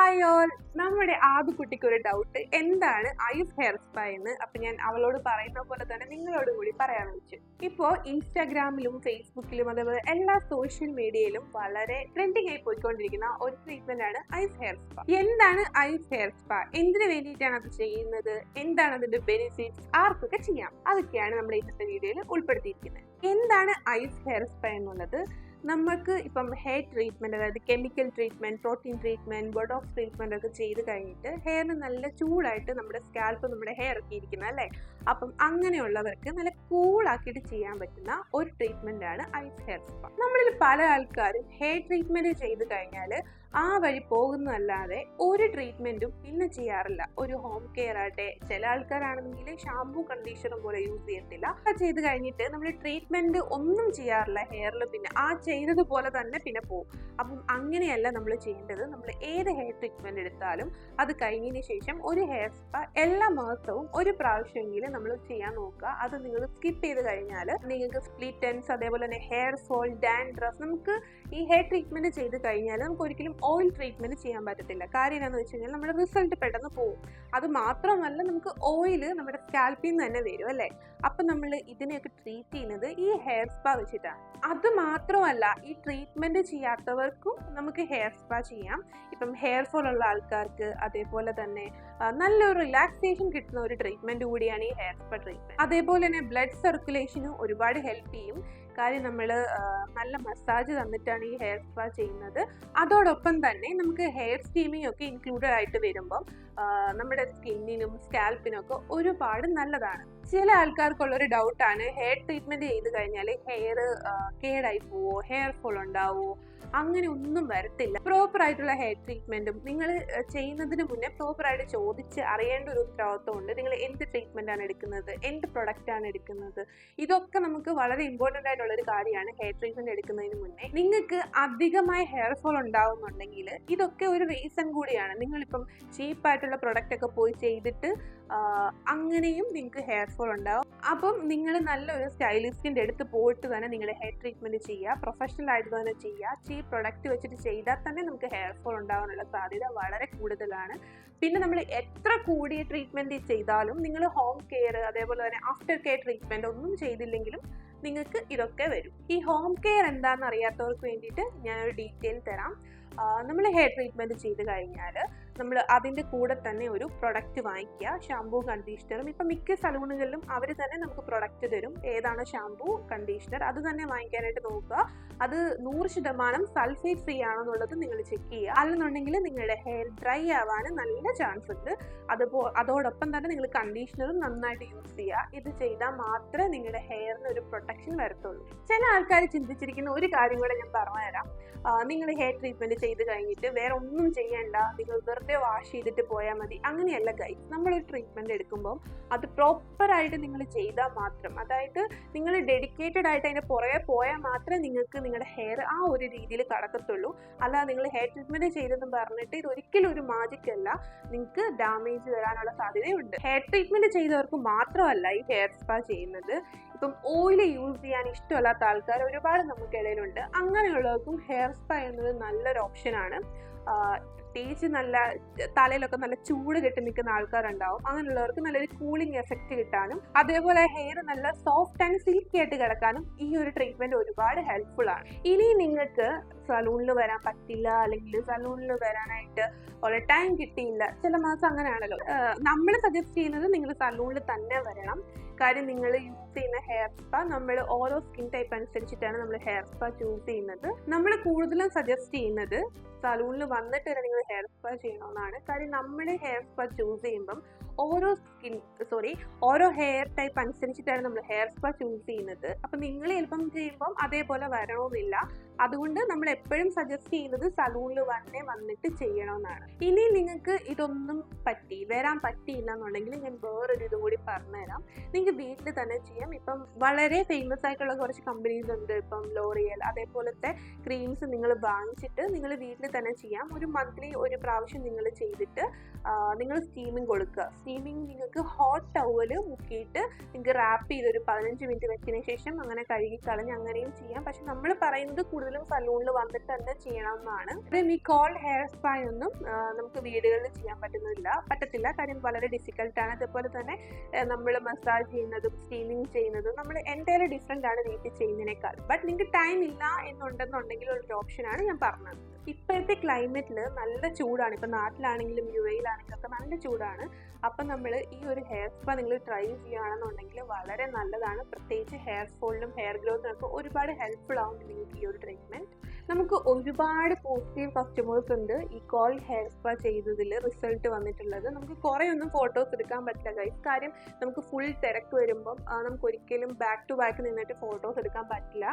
Hi all, നമ്മുടെ ആദ്യക്കുട്ടിക്ക് ഒരു doubt, എന്താണ് ഐസ് ഹെയർ സ്പാ എന്ന്. അപ്പൊ ഞാൻ അവളോട് പറയുന്ന പോലെ തന്നെ നിങ്ങളോട് കൂടി പറയാന്ന് വെച്ചു. ഇപ്പോ ഇൻസ്റ്റാഗ്രാമിലും ഫേസ്ബുക്കിലും അതേപോലെ എല്ലാ സോഷ്യൽ മീഡിയയിലും വളരെ ട്രെൻഡിങ് ആയി പോയിക്കൊണ്ടിരിക്കുന്ന ഒരു ട്രീറ്റ്മെന്റ് ആണ് ഐസ് ഹെയർ സ്പാ. എന്താണ് ഐസ് ഹെയർ സ്പാ, എന്തിനു വേണ്ടിയിട്ടാണ് അത് ചെയ്യുന്നത്, എന്താണ് അതിന്റെ ബെനിഫിറ്റ്സ്, ആർക്കൊക്കെ ചെയ്യാം, അതൊക്കെയാണ് നമ്മൾ ഇന്നത്തെ വീഡിയോയിൽ ഉൾപ്പെടുത്തിയിരിക്കുന്നത്. എന്താണ് ഐസ് ഹെയർ സ്പാ എന്നുള്ളത്? നമുക്ക് ഇപ്പം ഹെയർ ട്രീറ്റ്മെന്റ്, അതായത് chemical treatment, protein treatment, Botox treatment ഒക്കെ ചെയ്ത് കഴിഞ്ഞിട്ട് ഹെയറിന് നല്ല ചൂടായിട്ട് നമ്മുടെ സ്കാൽപ്പ്, നമ്മുടെ ഹെയർ ഒക്കെ ഇരിക്കുന്നത് അല്ലേ, അപ്പം അങ്ങനെയുള്ളവർക്ക് നല്ല കൂളാക്കിയിട്ട് ചെയ്യാൻ പറ്റുന്ന ഒരു ട്രീറ്റ്മെന്റ് ആണ് ഐസ് ഹെയർ സ്പാ. നമ്മളിൽ പല ആൾക്കാരും ഹെയർ ട്രീറ്റ്മെന്റ് ചെയ്ത് കഴിഞ്ഞാൽ ആ വഴി പോകുന്നതല്ലാതെ ഒരു ട്രീറ്റ്മെന്റും പിന്നെ ചെയ്യാറില്ല. ഒരു ഹോം കെയർ ആട്ടെ, ചില ആൾക്കാരാണെങ്കിൽ ഷാമ്പൂ കണ്ടീഷണർ പോലെ യൂസ് ചെയ്യത്തില്ല. അത് ചെയ്ത് കഴിഞ്ഞിട്ട് നമ്മൾ ട്രീറ്റ്മെന്റ് ഒന്നും ചെയ്യാറില്ല ഹെയറിൽ, പിന്നെ ആ ചെയ്തതുപോലെ തന്നെ പിന്നെ പോകും. അപ്പം അങ്ങനെയല്ല നമ്മൾ ചെയ്യേണ്ടത്. നമ്മൾ ഏത് ഹെയർ ട്രീറ്റ്മെന്റ് എടുത്താലും അത് കഴിഞ്ഞതിന് ശേഷം ഒരു ഹെയർ സ്പാ എല്ലാ മാസവും ഒരു പ്രാവശ്യമെങ്കിലും നമ്മൾ ചെയ്യാൻ നോക്കുക. അത് നിങ്ങൾ സ്കിപ്പ് ചെയ്ത് കഴിഞ്ഞാൽ നിങ്ങൾക്ക് സ്പ്ലിറ്റ് എൻഡ്സ്, അതേപോലെ തന്നെ ഹെയർ ഫോൾ, ഡാൻഡ്രഫ്, നമുക്ക് ഈ ഹെയർ ട്രീറ്റ്മെന്റ് ചെയ്ത് കഴിഞ്ഞാൽ നമുക്ക് ഒരിക്കലും ഓയിൽ ട്രീറ്റ്മെന്റ് ചെയ്യാൻ പറ്റത്തില്ല. കാര്യം എന്താണെന്ന് വെച്ച് കഴിഞ്ഞാൽ നമ്മുടെ റിസൾട്ട് പെട്ടെന്ന് പോകും. അത് മാത്രമല്ല, നമുക്ക് ഓയിൽ നമ്മുടെ സ്കാൽപ്പിൽ നിന്ന് തന്നെ വരും അല്ലേ. അപ്പം നമ്മൾ ഇതിനെയൊക്കെ ട്രീറ്റ് ചെയ്യുന്നത് ഈ ഹെയർ സ്പാ വെച്ചിട്ടാണ്. അത് മാത്രമല്ല, ഈ ട്രീറ്റ്മെന്റ് ചെയ്യാത്തവർക്കും നമുക്ക് ഹെയർ സ്പാ ചെയ്യാം. ഇപ്പം ഹെയർ ഫോൾ ഉള്ള ആൾക്കാർക്ക് അതേപോലെ തന്നെ നല്ലൊരു റിലാക്സേഷൻ കിട്ടുന്ന ഒരു ട്രീറ്റ്മെന്റ് കൂടിയാണ് ഈ ഹെയർ സ്പാ ട്രീറ്റ്മെന്റ്. അതേപോലെ തന്നെ ബ്ലഡ് സർക്കുലേഷനും ഒരുപാട് ഹെൽപ്പ് ചെയ്യും. കാര്യം നമ്മൾ നല്ല മസാജ് തന്നിട്ടാണ് ഈ ഹെയർ സ്പാ ചെയ്യുന്നത്. അതോടൊപ്പം തന്നെ നമുക്ക് ഹെയർ സ്റ്റീമിംഗ് ഒക്കെ ഇൻക്ലൂഡഡ് ആയിട്ട് വരുമ്പം നമ്മുടെ സ്കിന്നിനും സ്കാൽപ്പിനും ഒക്കെ ഒരുപാട് നല്ലതാണ്. ചില ആൾക്കാർക്കുള്ളൊരു ഡൗട്ടാണ്, ഹെയർ ട്രീറ്റ്മെന്റ് ചെയ്ത് കഴിഞ്ഞാൽ ഹെയർ കേടായി പോവോ, ഹെയർ ഫോൾ ഉണ്ടാവുമോ? അങ്ങനെ ഒന്നും വരത്തില്ല. പ്രോപ്പർ ആയിട്ടുള്ള ഹെയർ ട്രീറ്റ്മെന്റും നിങ്ങൾ ചെയ്യുന്നതിന് മുന്നേ പ്രോപ്പറായിട്ട് ചോദിച്ച് അറിയേണ്ട ഒരു ഉത്തരവാദിത്വം ഉണ്ട്. നിങ്ങൾ എന്ത് ട്രീറ്റ്മെന്റ് ആണ് എടുക്കുന്നത്, എന്ത് പ്രൊഡക്റ്റ് ആണ് എടുക്കുന്നത്, ഇതൊക്കെ നമുക്ക് വളരെ ഇമ്പോർട്ടൻ്റ് ആയിട്ടുള്ള ഒരു കാര്യമാണ്. ഹെയർ ട്രീറ്റ്മെന്റ് എടുക്കുന്നതിന് മുന്നേ നിങ്ങൾക്ക് അധികമായി ഹെയർ ഫോൾ ഉണ്ടാവുന്നുണ്ടെങ്കിൽ ഇതൊക്കെ ഒരു റീസൺ കൂടിയാണ്. നിങ്ങളിപ്പം ചീപ്പായിട്ടുള്ള പ്രൊഡക്റ്റ് ഒക്കെ പോയി ചെയ്തിട്ട് അങ്ങനെയും നിങ്ങൾക്ക് ഹെയർ ഫോൾ ഉണ്ടാവും. അപ്പം നിങ്ങൾ നല്ലൊരു സ്റ്റൈലിസ്റ്റിന്റെ അടുത്ത് പോയിട്ട് തന്നെ നിങ്ങളുടെ ഹെയർ ട്രീറ്റ്മെന്റ് ചെയ്യുക, പ്രൊഫഷണൽ ആയിട്ട് തന്നെ ചെയ്യുക. ചീപ്പ് പ്രൊഡക്റ്റ് വെച്ചിട്ട് ചെയ്താൽ തന്നെ നമുക്ക് ഹെയർ ഫോൾ ഉണ്ടാവാനുള്ള സാധ്യത വളരെ കൂടുതലാണ്. പിന്നെ നമ്മൾ എത്ര കൂടിയ ട്രീറ്റ്മെന്റ് ചെയ്താലും, നിങ്ങൾ ഹോം കെയർ അതേപോലെ തന്നെ ആഫ്റ്റർ കെയർ ട്രീറ്റ്മെന്റ് ഒന്നും ചെയ്തില്ലെങ്കിലും നിങ്ങൾക്ക് ഇതൊക്കെ വരും. ഈ ഹോം കെയർ എന്താണെന്ന് അറിയാത്തവർക്ക് വേണ്ടിയിട്ട് ഞാനൊരു ഡീറ്റെയിൽ തരാം. നമ്മൾ ഹെയർ ട്രീറ്റ്മെന്റ് ചെയ്ത് കഴിഞ്ഞാൽ നമ്മൾ അതിൻ്റെ കൂടെ തന്നെ ഒരു പ്രൊഡക്റ്റ് വാങ്ങിക്കുക, ഷാമ്പൂ കണ്ടീഷണറും. ഇപ്പം മിക്ക സലൂണുകളിലും അവർ തന്നെ നമുക്ക് പ്രൊഡക്റ്റ് തരും. ഏതാണ് ഷാമ്പൂ കണ്ടീഷണർ അത് തന്നെ വാങ്ങിക്കാനായിട്ട് നോക്കുക. അത് 100% സൾഫേറ്റ് ഫ്രീ ആണോ എന്നുള്ളത് നിങ്ങൾ ചെക്ക് ചെയ്യുക. അല്ലെന്നുണ്ടെങ്കിൽ നിങ്ങളുടെ ഹെയർ ഡ്രൈ ആവാൻ നല്ല ചാൻസ് ഉണ്ട്. അതോടൊപ്പം തന്നെ നിങ്ങൾ കണ്ടീഷണറും നന്നായിട്ട് യൂസ് ചെയ്യുക. ഇത് ചെയ്താൽ മാത്രമേ നിങ്ങളുടെ ഹെയറിന് ഒരു പ്രൊട്ടക്ഷൻ വരത്തുള്ളൂ. ചില ആൾക്കാർ ചിന്തിച്ചിരിക്കുന്ന ഒരു കാര്യം കൂടെ ഞാൻ പറഞ്ഞുതരാം. നിങ്ങൾ ഹെയർ ട്രീറ്റ്മെന്റ് ചെയ്ത് കഴിഞ്ഞിട്ട് വേറെ ഒന്നും ചെയ്യേണ്ട, നിങ്ങൾ വെറുതെ വാഷ് ചെയ്തിട്ട് പോയാൽ മതി. അങ്ങനെയല്ല ഗൈസ്. നമ്മളൊരു ട്രീറ്റ്മെന്റ് എടുക്കുമ്പോൾ അത് പ്രോപ്പറായിട്ട് നിങ്ങൾ ചെയ്താൽ മാത്രം, അതായത് നിങ്ങൾ ഡെഡിക്കേറ്റഡ് ആയിട്ട് അതിൻ്റെ പുറകെ പോയാൽ മാത്രമേ നിങ്ങൾക്ക് നിങ്ങളുടെ ഹെയർ ആ ഒരു രീതിയിൽ കടക്കത്തുള്ളൂ. അല്ലാതെ നിങ്ങൾ ഹെയർ ട്രീറ്റ്മെന്റ് ചെയ്തെന്ന് പറഞ്ഞിട്ട് ഇത് ഒരിക്കലും ഒരു മാജിക് അല്ല, നിങ്ങൾക്ക് ഡാമേജ് വരാനുള്ള സാധ്യതയുണ്ട്. ഹെയർ ട്രീറ്റ്മെന്റ് ചെയ്തവർക്ക് മാത്രമല്ല ഈ ഹെയർ സ്പാ ചെയ്യുന്നത്. ഇപ്പം ഓയിൽ യൂസ് ചെയ്യാൻ ഇഷ്ടമല്ലാത്ത ആൾക്കാർ ഒരുപാട് നമുക്കിടയിലുണ്ട്. അങ്ങനെയുള്ളവർക്കും ഹെയർ സ്പാ എന്നത് നല്ലൊരു ഓപ്ഷനാണ്. പ്രത്യേകിച്ച് നല്ല തലയിലൊക്കെ നല്ല ചൂട് കെട്ടി നിൽക്കുന്ന ആൾക്കാരുണ്ടാവും. അങ്ങനെയുള്ളവർക്ക് നല്ലൊരു കൂളിംഗ് എഫക്റ്റ് കിട്ടാനും അതേപോലെ ഹെയർ നല്ല സോഫ്റ്റ് ആൻഡ് സിൽക്കി ആയിട്ട് കിടക്കാനും ഈ ഒരു ട്രീറ്റ്മെന്റ് ഒരുപാട് ഹെൽപ്ഫുൾ ആണ്. ഇനി നിങ്ങൾക്ക് സലൂണിൽ വരാൻ പറ്റില്ല, അല്ലെങ്കിൽ സലൂണിൽ വരാനായിട്ട് ഉള്ള ടൈം കിട്ടിയില്ല, ചില മാസം അങ്ങനെയാണല്ലോ, നമ്മൾ സജസ്റ്റ് ചെയ്യുന്നത് നിങ്ങൾ സലൂണിൽ തന്നെ വരണം. കാര്യം നിങ്ങൾ യൂസ് ചെയ്യുന്ന ഹെയർ സ്പാ നമ്മൾ ഓരോ സ്കിൻ ടൈപ്പ് അനുസരിച്ചിട്ടാണ് നമ്മൾ ഹെയർ സ്പാ ചൂസ് ചെയ്യുന്നത്. നമ്മൾ കൂടുതലും സജസ്റ്റ് ചെയ്യുന്നത് സലൂണിൽ വന്നിട്ട് തന്നെ നിങ്ങൾ ഹെയർ സ്പാ ചെയ്യണമെന്നാണ്. കാര്യം നമ്മൾ ഹെയർ സ്പാ ചൂസ് ചെയ്യുമ്പം ഓരോ ഹെയർ ടൈപ്പ് അനുസരിച്ചിട്ടാണ് നമ്മൾ ഹെയർ സ്പാ ചൂസ് ചെയ്യുന്നത്. അപ്പം നിങ്ങൾ ചിലപ്പം ചെയ്യുമ്പം അതേപോലെ വരണമെന്നില്ല. അതുകൊണ്ട് നമ്മൾ എപ്പോഴും സജസ്റ്റ് ചെയ്യുന്നത് സലൂണിൽ വന്നിട്ട് ചെയ്യണമെന്നാണ്. ഇനി നിങ്ങൾക്ക് ഇതൊന്നും വരാൻ പറ്റിയില്ല എന്നുണ്ടെങ്കിൽ ഞാൻ വേറൊരു ഇതും കൂടി പറഞ്ഞുതരാം. നിങ്ങൾക്ക് വീട്ടിൽ തന്നെ ചെയ്യാം. ഇപ്പം വളരെ ഫേമസ് ആയിട്ടുള്ള കുറച്ച് കമ്പനീസ് ഉണ്ട്. ഇപ്പം ലോറിയൽ അതേപോലത്തെ ക്രീംസ് നിങ്ങൾ വാങ്ങിച്ചിട്ട് നിങ്ങൾ വീട്ടിൽ തന്നെ ചെയ്യാം. ഒരു മന്ത്ലി ഒരു പ്രാവശ്യം നിങ്ങൾ ചെയ്തിട്ട് നിങ്ങൾ സ്റ്റീമിങ് കൊടുക്കുക. സ്റ്റീമിങ് നിങ്ങൾക്ക് ഹോട്ട് ടവൽ മുക്കിയിട്ട് നിങ്ങൾക്ക് റാപ്പ് ചെയ്ത് ഒരു 15 മിനിറ്റ് വെച്ചതിന് ശേഷം അങ്ങനെ കഴുകിക്കളഞ്ഞ് അങ്ങനെയും ചെയ്യാം. പക്ഷെ നമ്മൾ പറയുന്നത് കൂടുതലും സലൂണിൽ വന്നിട്ട് തന്നെ ചെയ്യണം എന്നാണ്. ഈ കോൾഡ് ഹെയർ സ്പാ ഒന്നും നമുക്ക് വീടുകളിൽ ചെയ്യാൻ പറ്റത്തില്ല. കാര്യം വളരെ ഡിഫിക്കൽട്ടാണ്. അതുപോലെ തന്നെ നമ്മൾ മസാജ് ചെയ്യുന്നതും സ്റ്റീമിങ് ചെയ്യുന്നതും നമ്മൾ എൻ്റയർലി ഡിഫറെൻ്റ് ആണ് വീട്ടിൽ ചെയ്യുന്നതിനേക്കാൾ. ബട്ട് നിങ്ങൾക്ക് ടൈം ഇല്ല എന്നുണ്ടെന്നുണ്ടെങ്കിൽ ഒരു ഓപ്ഷനാണ് ഞാൻ പറഞ്ഞത്. ഇപ്പോഴത്തെ ക്ലൈമറ്റിൽ നല്ല ചൂടാണ്. ഇപ്പം നാട്ടിലാണെങ്കിലും UAE-യിലാണെങ്കിലും ഒക്കെ നല്ല ചൂടാണ്. അപ്പം നമ്മൾ ഈ ഒരു ഹെയർ സ്പാ നിങ്ങൾ ട്രൈ ചെയ്യുകയാണെന്നുണ്ടെങ്കിൽ വളരെ നല്ലതാണ്. പ്രത്യേകിച്ച് ഹെയർ ഫോളിനും ഹെയർ ഗ്രോത്തിനൊക്കെ ഒരുപാട് ഹെൽപ്ഫുൾ ആവും നിങ്ങൾക്ക് ഈ ഒരു ട്രീറ്റ്മെൻറ്റ്. നമുക്ക് ഒരുപാട് പോസിറ്റീവ് കസ്റ്റമേഴ്സ് ഉണ്ട് ഈ കോൾഡ് ഹെയർ സ്പാ ചെയ്തതിൽ റിസൾട്ട് വന്നിട്ടുള്ളത്. നമുക്ക് കുറേ ഒന്നും ഫോട്ടോസ് എടുക്കാൻ പറ്റില്ല ഗൈസ്. കാര്യം നമുക്ക് ഫുൾ തിരക്ക് വരുമ്പം നമുക്ക് ഒരിക്കലും ബാക്ക് ടു ബാക്ക് നിന്നിട്ട് ഫോട്ടോസ് എടുക്കാൻ പറ്റില്ല.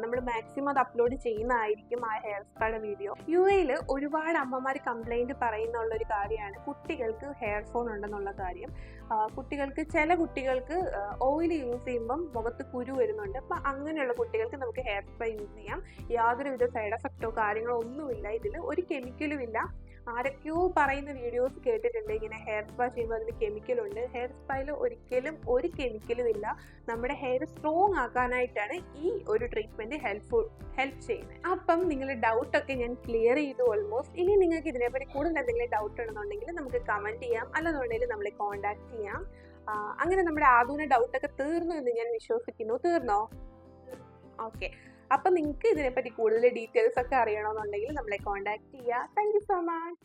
നമ്മൾ മാക്സിമം അത് അപ്ലോഡ് ചെയ്യുന്നതായിരിക്കും ആ ഹെയർ സ്പായുടെ വീഡിയോ. UAE-യിൽ ഒരുപാട് അമ്മമാർ കംപ്ലൈൻറ്റ് പറയുന്നുള്ളൊരു കാര്യമാണ് കുട്ടികൾക്ക് ഹെയർ ഫോൾ ഉണ്ടെന്നുള്ള കാര്യം. ചില കുട്ടികൾക്ക് ഓയിൽ യൂസ് ചെയ്യുമ്പം മുഖത്ത് കുരു വരുന്നുണ്ട്. അപ്പം അങ്ങനെയുള്ള കുട്ടികൾക്ക് നമുക്ക് ഹെയർ സ്പാ യൂസ് ചെയ്യാം. യാതൊരുവിധ സൈഡ് എഫക്റ്റോ കാര്യങ്ങളോ ഒന്നുമില്ല. ഇതിൽ ഒരു കെമിക്കലും ഇല്ല. ആരൊക്കെയോ പറയുന്ന വീഡിയോസ് കേട്ടിട്ടുണ്ട് ഇങ്ങനെ ഹെയർ സ്പാ ചെയ്യുമ്പോൾ അതിന് കെമിക്കലുണ്ട്. ഹെയർ സ്പായിൽ ഒരിക്കലും ഒരു കെമിക്കലും ഇല്ല. നമ്മുടെ ഹെയർ സ്ട്രോങ് ആക്കാനായിട്ടാണ് ഈ ഒരു ട്രീറ്റ്മെൻറ്റ് ഹെൽപ്പ് ചെയ്യുന്നത്. അപ്പം നിങ്ങളുടെ ഡൗട്ടൊക്കെ ഞാൻ ക്ലിയർ ചെയ്തു ഓൾമോസ്റ്റ്. ഇനി നിങ്ങൾക്ക് ഇതിനെപ്പറ്റി കൂടുതൽ എന്തെങ്കിലും ഡൗട്ട് ഉണ്ടെന്നുണ്ടെങ്കിൽ നമുക്ക് കമൻറ്റ് ചെയ്യാം, അല്ലെന്നുണ്ടെങ്കിൽ നമ്മളെ കോൺടാക്ട് ചെയ്യാം. അങ്ങനെ നമ്മുടെ ആദ്യ ഡൗട്ടൊക്കെ തീർന്നു എന്ന് ഞാൻ വിശ്വസിക്കുന്നു. തീർന്നോ? ഓക്കെ. അപ്പം നിങ്ങൾക്ക് ഇതിനെപ്പറ്റി കൂടുതൽ ഡീറ്റെയിൽസ് ഒക്കെ അറിയണമെന്നുണ്ടെങ്കിൽ നമ്മളെ കോൺടാക്ട് ചെയ്യുക. Thank you so much.